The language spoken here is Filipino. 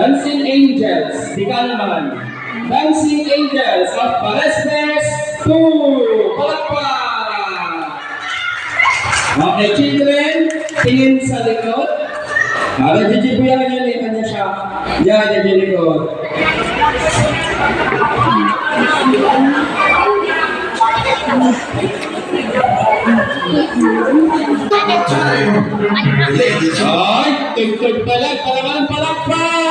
Dancing Angels, di ka naman. Dancing Angels of Palestres 2. Palakpak! Okay, children, tingin sa likod. Gigi po yan yun, kanya siya. Yan, yung likod. Ay, tugtog pala, palaman palakpak!